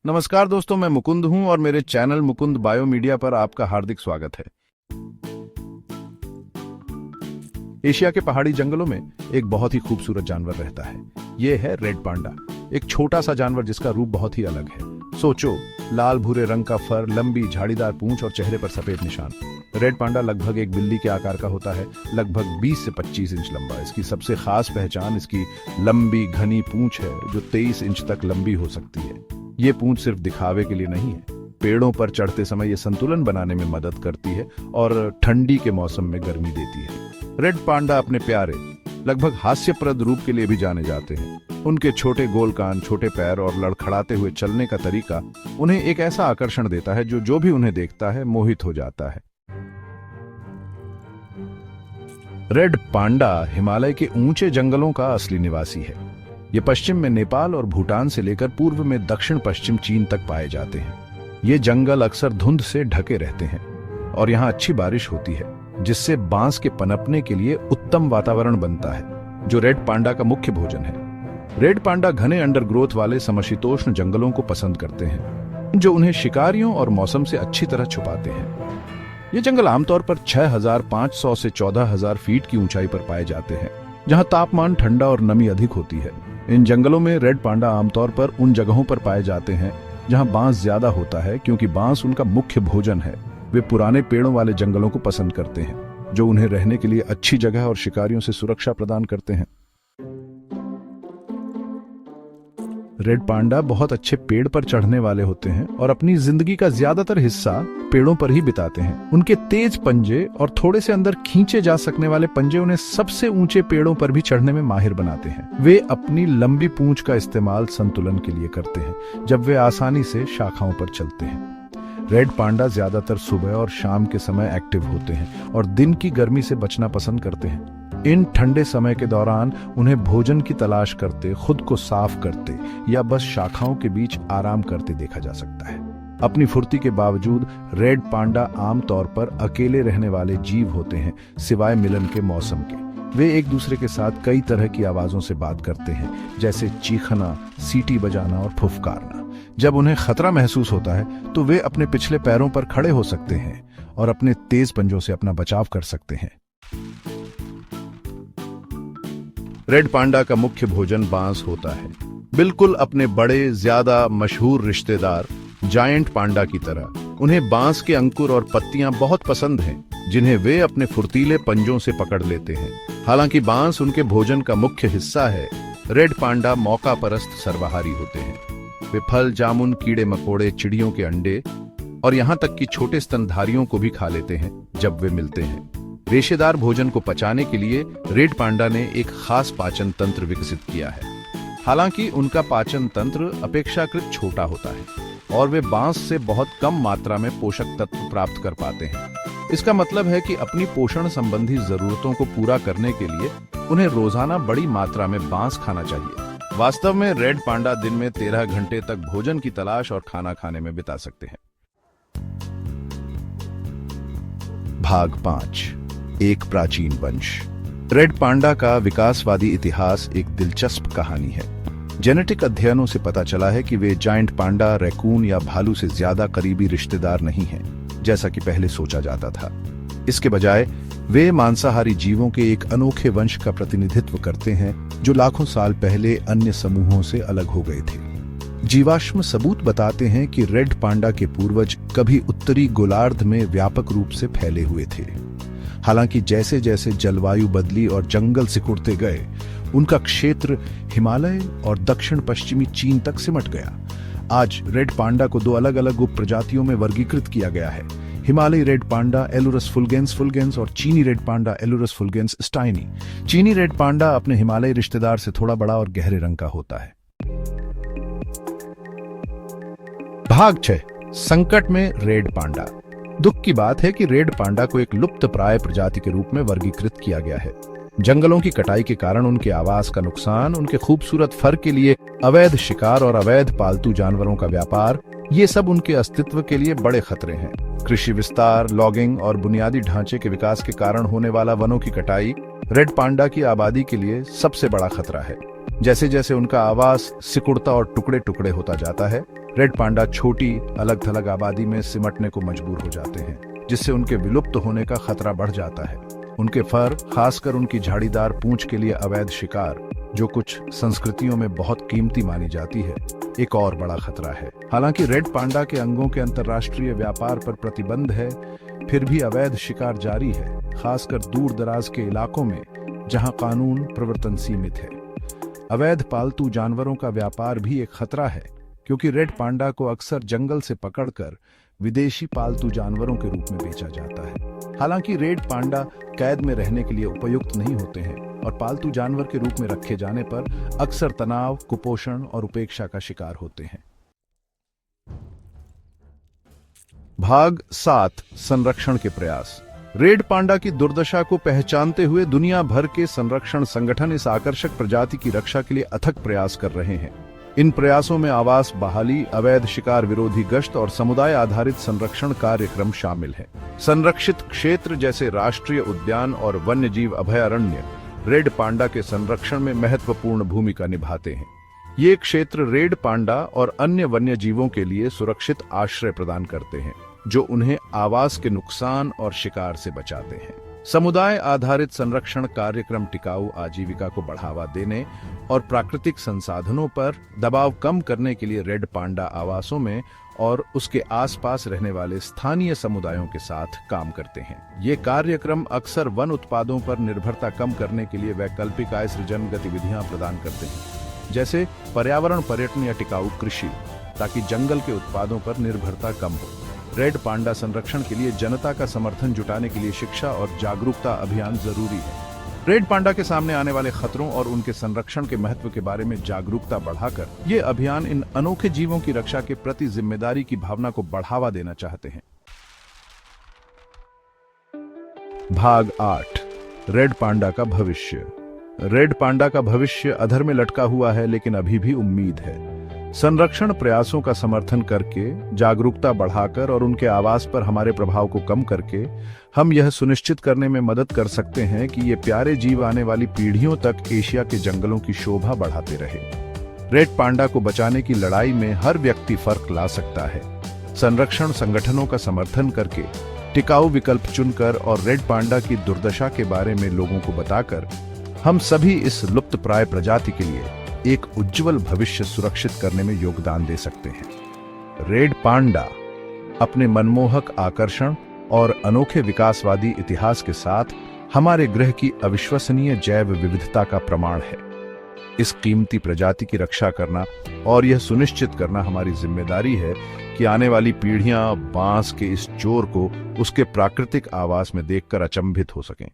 नमस्कार दोस्तों, मैं मुकुंद हूं और मेरे चैनल मुकुंद बायो मीडिया पर आपका हार्दिक स्वागत है। एशिया के पहाड़ी जंगलों में एक बहुत ही खूबसूरत जानवर रहता है। ये है रेड पांडा, एक छोटा सा जानवर जिसका रूप बहुत ही अलग है। सोचो, लाल भूरे रंग का फर, लंबी झाड़ीदार पूंछ और चेहरे पर सफेद निशान। रेड पांडा लगभग एक बिल्ली के आकार का होता है, लगभग 20 से 25 इंच लंबा। इसकी सबसे खास पहचान इसकी लंबी घनी पूंछ है, जो 23 इंच तक लंबी हो सकती है। ये पूंछ सिर्फ दिखावे के लिए नहीं है, पेड़ों पर चढ़ते समय ये संतुलन बनाने में मदद करती है और ठंडी के मौसम में गर्मी देती है। रेड पांडा अपने प्यारे, लगभग हास्यप्रद रूप के लिए भी जाने जाते हैं। उनके छोटे गोल कान, छोटे पैर और लड़खड़ाते हुए चलने का तरीका उन्हें एक ऐसा आकर्षण देता है जो भी उन्हें देखता है मोहित हो जाता है। रेड पांडा हिमालय के ऊंचे जंगलों का असली निवासी है। ये पश्चिम में नेपाल और भूटान से लेकर पूर्व में दक्षिण पश्चिम चीन तक पाए जाते हैं। ये जंगल अक्सर धुंध से ढके रहते हैं और यहाँ अच्छी बारिश होती है, जिससे बांस के पनपने के लिए उत्तम वातावरण बनता है, जो रेड पांडा का मुख्य भोजन है। रेड पांडा घने अंडरग्रोथ वाले समशीतोष्ण जंगलों को पसंद करते हैं, जो उन्हें शिकारियों और मौसम से अच्छी तरह छुपाते हैं। ये जंगल आमतौर पर 6,500 से 14,000 फीट की ऊंचाई पर पाए जाते हैं, जहां तापमान ठंडा और नमी अधिक होती है। इन जंगलों में रेड पांडा आमतौर पर उन जगहों पर पाए जाते हैं जहां बांस ज्यादा होता है, क्योंकि बांस उनका मुख्य भोजन है। वे पुराने पेड़ों वाले जंगलों को पसंद करते हैं, जो उन्हें रहने के लिए अच्छी जगह और शिकारियों से सुरक्षा प्रदान करते हैं। रेड पांडा बहुत अच्छे पेड़ पर चढ़ने वाले होते हैं और अपनी जिंदगी का ज्यादातर हिस्सा पेड़ों पर ही बिताते हैं। उनके तेज पंजे और थोड़े से अंदर खींचे जा सकने वाले पंजे उन्हें सबसे ऊंचे पेड़ों पर भी चढ़ने में माहिर बनाते हैं। वे अपनी लंबी पूंछ का इस्तेमाल संतुलन के लिए करते हैं, जब वे आसानी से शाखाओं पर चलते हैं। रेड पांडा ज्यादातर सुबह और शाम के समय एक्टिव होते हैं और दिन की गर्मी से बचना पसंद करते हैं। इन ठंडे समय के दौरान उन्हें भोजन की तलाश करते, खुद को साफ करते या बस शाखाओं के बीच आराम करते देखा जा सकता है। अपनी फुर्ती के बावजूद रेड पांडा आमतौर पर अकेले रहने वाले जीव होते हैं, सिवाय मिलन के मौसम के। वे एक दूसरे के साथ कई तरह की आवाजों से बात करते हैं, जैसे चीखना, सीटी बजाना और फुफकारना। जब उन्हें खतरा महसूस होता है तो वे अपने पिछले पैरों पर खड़े हो सकते हैं और अपने तेज पंजों से अपना बचाव कर सकते हैं। रेड पांडा का मुख्य भोजन बांस होता है, बिल्कुल अपने बड़े, ज्यादा मशहूर रिश्तेदार जायंट पांडा की तरह। उन्हें बांस के अंकुर और पत्तियां बहुत पसंद हैं, जिन्हें वे अपने फुर्तीले पंजों से पकड़ लेते हैं। हालांकि बांस उनके भोजन का मुख्य हिस्सा है, रेड पांडा मौका परस्त सर्वाहारी होते हैं। वे फल, जामुन, कीड़े मकोड़े, चिड़ियों के अंडे और यहाँ तक कि छोटे स्तनधारियों को भी खा लेते हैं जब वे मिलते हैं। रेशेदार भोजन को पचाने के लिए रेड पांडा ने एक खास पाचन तंत्र विकसित किया है। हालांकि उनका पाचन तंत्र अपेक्षाकृत छोटा होता है और वे बांस से बहुत कम मात्रा में पोषक तत्व प्राप्त कर पाते हैं। इसका मतलब है कि अपनी पोषण संबंधी जरूरतों को पूरा करने के लिए उन्हें रोजाना बड़ी मात्रा में बांस खाना चाहिए। वास्तव में रेड पांडा दिन में 13 घंटे तक भोजन की तलाश और खाना खाने में बिता सकते हैं। भाग 5, एक प्राचीन वंश। रेड पांडा का विकासवादी इतिहास एक दिलचस्प कहानी है। जेनेटिक अध्ययनों से पता चला है कि वे जायंट पांडा, रैकून या भालू से ज्यादा करीबी रिश्तेदार नहीं हैं, जैसा कि पहले सोचा जाता था। इसके बजाय वे मांसाहारी जीवों के एक अनोखे वंश का प्रतिनिधित्व करते हैं, जो लाखों साल पहले अन्य समूहों से अलग हो गए थे। जीवाश्म सबूत बताते हैं कि रेड पांडा के पूर्वज कभी उत्तरी गोलार्ध में व्यापक रूप से फैले हुए थे। हालांकि जैसे जैसे जलवायु बदली और जंगल सिकुड़ते गए, उनका क्षेत्र हिमालय और दक्षिण पश्चिमी चीन तक सिमट गया। आज रेड पांडा को 2 अलग अलग उप प्रजातियों में वर्गीकृत किया गया है: हिमालयी रेड पांडा एलुरस फुल्गेंस और चीनी रेड पांडा एलुरस फुल्गेंस स्टाइनी। चीनी रेड पांडा अपने हिमालयी रिश्तेदार से थोड़ा बड़ा और गहरे रंग का होता है। भाग 6, संकट में रेड पांडा। दुख की बात है कि रेड पांडा को एक लुप्तप्राय प्रजाति के रूप में वर्गीकृत किया गया है। जंगलों की कटाई के कारण उनके आवास का नुकसान, उनके खूबसूरत फर के लिए अवैध शिकार और अवैध पालतू जानवरों का व्यापार, ये सब उनके अस्तित्व के लिए बड़े खतरे हैं। कृषि विस्तार, लॉगिंग और बुनियादी ढांचे के विकास के कारण होने वाला वनों की कटाई रेड पांडा की आबादी के लिए सबसे बड़ा खतरा है। जैसे जैसे उनका आवास सिकुड़ता और टुकड़े टुकड़े होता जाता है, रेड पांडा छोटी अलग थलग आबादी में सिमटने को मजबूर हो जाते हैं, जिससे उनके विलुप्त होने का खतरा बढ़ जाता है। उनके फर, खासकर उनकी झाड़ीदार पूंछ के लिए अवैध शिकार, जो कुछ संस्कृतियों में बहुत कीमती मानी जाती है, एक और बड़ा खतरा है। हालांकि रेड पांडा के अंगों के अंतर्राष्ट्रीय व्यापार पर प्रतिबंध है, फिर भी अवैध शिकार जारी है, खासकर दूर दराज के इलाकों में जहां कानून प्रवर्तन सीमित है। अवैध पालतू जानवरों का व्यापार भी एक खतरा है, क्योंकि रेड पांडा को अक्सर जंगल से पकड़कर विदेशी पालतू जानवरों के रूप में बेचा जाता है। हालांकि रेड पांडा कैद में रहने के लिए उपयुक्त नहीं होते हैं और पालतू जानवर के रूप में रखे जाने पर अक्सर तनाव, कुपोषण और उपेक्षा का शिकार होते हैं। भाग 7, संरक्षण के प्रयास। रेड पांडा की दुर्दशा को पहचानते हुए दुनिया भर के संरक्षण संगठन इस आकर्षक प्रजाति की रक्षा के लिए अथक प्रयास कर रहे हैं। इन प्रयासों में आवास बहाली, अवैध शिकार विरोधी गश्त और समुदाय आधारित संरक्षण कार्यक्रम शामिल हैं। संरक्षित क्षेत्र जैसे राष्ट्रीय उद्यान और वन्यजीव अभयारण्य रेड पांडा के संरक्षण में महत्वपूर्ण भूमिका निभाते हैं। ये क्षेत्र रेड पांडा और अन्य वन्यजीवों के लिए सुरक्षित आश्रय प्रदान करते हैं, जो उन्हें आवास के नुकसान और शिकार से बचाते हैं। समुदाय आधारित संरक्षण कार्यक्रम टिकाऊ आजीविका को बढ़ावा देने और प्राकृतिक संसाधनों पर दबाव कम करने के लिए रेड पांडा आवासों में और उसके आसपास रहने वाले स्थानीय समुदायों के साथ काम करते हैं। ये कार्यक्रम अक्सर वन उत्पादों पर निर्भरता कम करने के लिए वैकल्पिक आय सृजन गतिविधियां प्रदान करते हैं, जैसे पर्यावरण पर्यटन या टिकाऊ कृषि, ताकि जंगल के उत्पादों पर निर्भरता कम हो। रेड पांडा संरक्षण के लिए जनता का समर्थन जुटाने के लिए शिक्षा और जागरूकता अभियान जरूरी है। रेड पांडा के सामने आने वाले खतरों और उनके संरक्षण के महत्व के बारे में जागरूकता बढ़ाकर ये अभियान इन अनोखे जीवों की रक्षा के प्रति जिम्मेदारी की भावना को बढ़ावा देना चाहते हैं। भाग 8, रेड पांडा का भविष्य। रेड पांडा का भविष्य अधर में लटका हुआ है, लेकिन अभी भी उम्मीद है। संरक्षण प्रयासों का समर्थन करके, जागरूकता बढ़ाकर और उनके आवास पर हमारे प्रभाव को कम करके हम यह सुनिश्चित करने में मदद कर सकते हैं कि ये प्यारे जीव आने वाली पीढ़ियों तक एशिया के जंगलों की शोभा बढ़ाते रहे। रेड पांडा को बचाने की लड़ाई में हर व्यक्ति फर्क ला सकता है। संरक्षण संगठनों का समर्थन करके, टिकाऊ विकल्प चुनकर और रेड पांडा की दुर्दशा के बारे में लोगों को बताकर हम सभी इस लुप्तप्राय प्रजाति के लिए एक उज्जवल भविष्य सुरक्षित करने में योगदान दे सकते हैं। रेड पांडा अपने मनमोहक आकर्षण और अनोखे विकासवादी इतिहास के साथ हमारे ग्रह की अविश्वसनीय जैव विविधता का प्रमाण है। इस कीमती प्रजाति की रक्षा करना और यह सुनिश्चित करना हमारी जिम्मेदारी है कि आने वाली पीढ़ियां बांस के इस चोर को उसके प्राकृतिक आवास में देखकर अचंभित हो सकें।